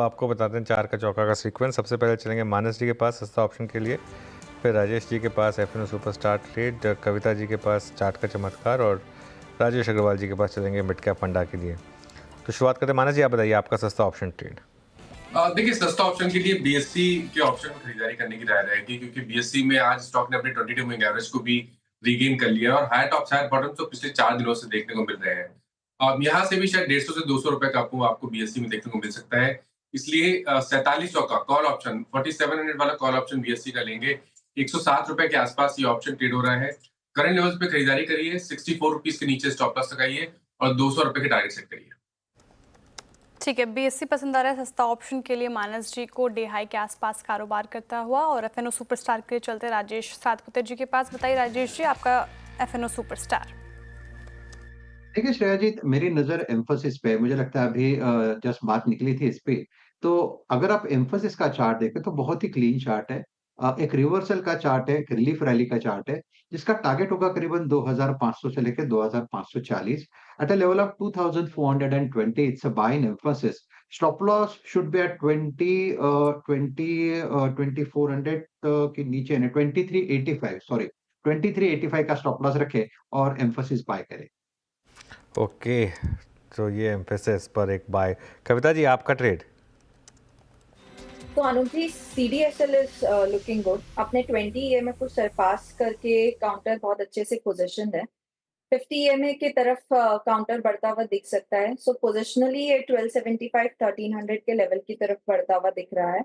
आपको बताते हैं 4 का चौका का सीक्वेंस। सबसे पहले चलेंगे मानस जी के पास सस्ता ऑप्शन के लिए, फिर राजेश जी के पास F&O superstar trade, Kavita ji के पास चार्ट का चमत्कार और राजेश अग्रवाल जी के पास चलेंगे मिड कैप फंडा के लिए। तो शुरुआत करते हैं मानस जी, आप बताइए आपका सस्ता ऑप्शन ट्रेड। देखिए, सस्ता ऑप्शन के लिए बीएससी के ऑप्शन में खरीदारी करने की राय रहेगी, क्योंकि बीएससी में आज स्टॉक ने अपने 22 मूविंग एवरेज को भी रीगेन कर लिया और हाई टॉप हाई बॉटम तो पिछले 4 दिनों से देखने को मिल रहे हैं। अब यहाँ से भी शायद 150 से 200 रुपए का आपको बीएससी में देखने को मिल सकता है। इसलिए 4700 का कॉल ऑप्शन 4700 वाला कॉल ऑप्शन बीएससी का लेंगे। 107 रुपए के आसपास ये ऑप्शन ट्रेड हो रहा है। करंट लेवल्स पे खरीदारी करिए, 64 रुपीज के नीचे स्टॉप लॉस लगाइए और 200 रुपए के टारगेट सेट करिए। ठीक है, बीएससी पसंद आ रहा है सस्ता ऑप्शन के लिए मानस जी को डे हाई के आसपास कारोबार करता हुआ। और एफएनओ सुपरस्टार के लिए चलते राजेश सातपुते जी के पास। बताइए राजेश जी, आपका एफएनओ सुपरस्टार। देखिए श्रेया जी, मेरी नज़र एम्फोसिस पे है। मुझे लगता है अभी जस्ट बात निकली थी इस पे। तो अगर आप एम्फोसिस का चार्ट देखें तो बहुत ही क्लीन चार्ट है। एक रिवर्सल का चार्ट है, एक रिलीफ रैली का चार्ट है, जिसका टारगेट होगा करीबन 2500 से लेकर 2540 at a level of 2420। It's a buy in Infosys. Stop loss should be at 2400 के नीचे, 2385, सॉरी 2385 का स्टॉप लॉस रखे और एम्फोसिस बाय करें। ओके, तो ये एम्फेसिस पर एक बाय। कविता जी आपका ट्रेड। तो अनुज जी, CDSL इज लुकिंग गुड। अपने 20 EMA को सरपास करके काउंटर बहुत अच्छे से पोजीशन है। 50 EMA की तरफ काउंटर बढ़ता हुआ दिख सकता है। सो पोजिशनली ये 1275 1300 के लेवल की तरफ बढ़ता हुआ दिख रहा है।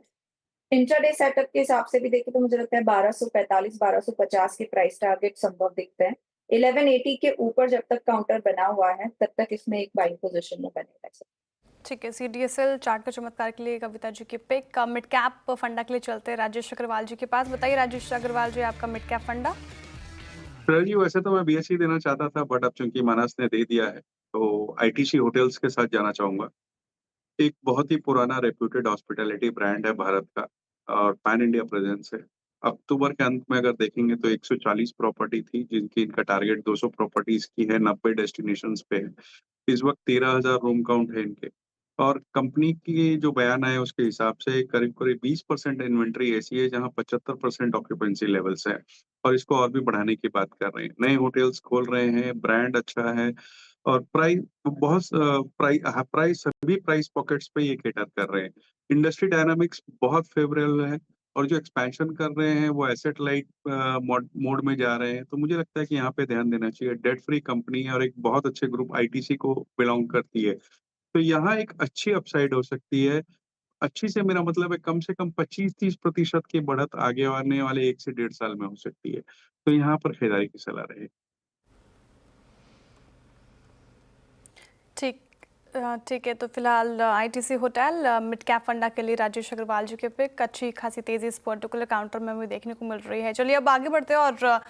इंट्राडे सेटअप के हिसाब से भी देखें तो मुझे लगता है 1245 1250 के प्राइस टारगेट संभव दिखते हैं। 1180 के ऊपर जब तक काउंटर बना हुआ है तब तक इसमें एक बाइंग पोजीशन में बने रह सकते हैं। ठीक है, सीडीएसएल चार्ट का चमत्कार के लिए कविता जी के पिक। मिड कैप फंडा के लिए चलते हैं राजेश अग्रवाल जी के पास। बताइए राजेश अग्रवाल जी, आपका मिड कैप फंडा। सर जी, वैसे तो मैं बीएससी देना चाहता था, बट अब चूंकि मानस ने दे दिया है तो आईटीसी होटल्स के साथ जाना चाहूंगा। एक बहुत ही पुराना रेप्यूटेड हॉस्पिटैलिटी ब्रांड है भारत का और पैन इंडिया प्रेजेंस है। अक्टूबर के अंत में अगर देखेंगे तो 140 प्रॉपर्टी थी, जिनकी इनका टारगेट 200 प्रॉपर्टीज की है, 90 डेस्टिनेशंस पे है। इस वक्त 13,000 रूम काउंट है इनके। और कंपनी की जो बयान आया उसके हिसाब से करीब करीब 20% इन्वेंट्री ऐसी है जहां 75% ऑक्यूपेंसी लेवल्स है और इसको और भी बढ़ाने की बात कर रहे हैं। नए होटल्स खोल रहे हैं, ब्रांड अच्छा है और प्राइस सभी प्राइस पॉकेट्स पे ये कैटर कर रहे हैं। इंडस्ट्री डायनामिक्स बहुत फेवरेबल है और जो एक्सपेंशन कर रहे हैं वो एसेट लाइट मोड में जा रहे हैं। तो मुझे लगता है कि यहाँ पे ध्यान देना चाहिए। डेट फ्री कंपनी है और एक बहुत अच्छे ग्रुप आईटीसी को बिलोंग करती है, तो यहाँ एक अच्छी अपसाइड हो सकती है। अच्छी से मेरा मतलब है कम से कम 25-30% की बढ़त आगे आने वाले 1 से 1.5 साल में हो सकती है। तो यहाँ पर खरीदारी की सलाह रहेगी। ठीक है, तो फिलहाल आईटीसी होटल मिड कैप फंडा के लिए राजेश अग्रवाल जी के पिक। अच्छी खासी तेजी इस पर्टिकुलर काउंटर में हमें देखने को मिल रही है। चलिए अब आगे बढ़ते हैं और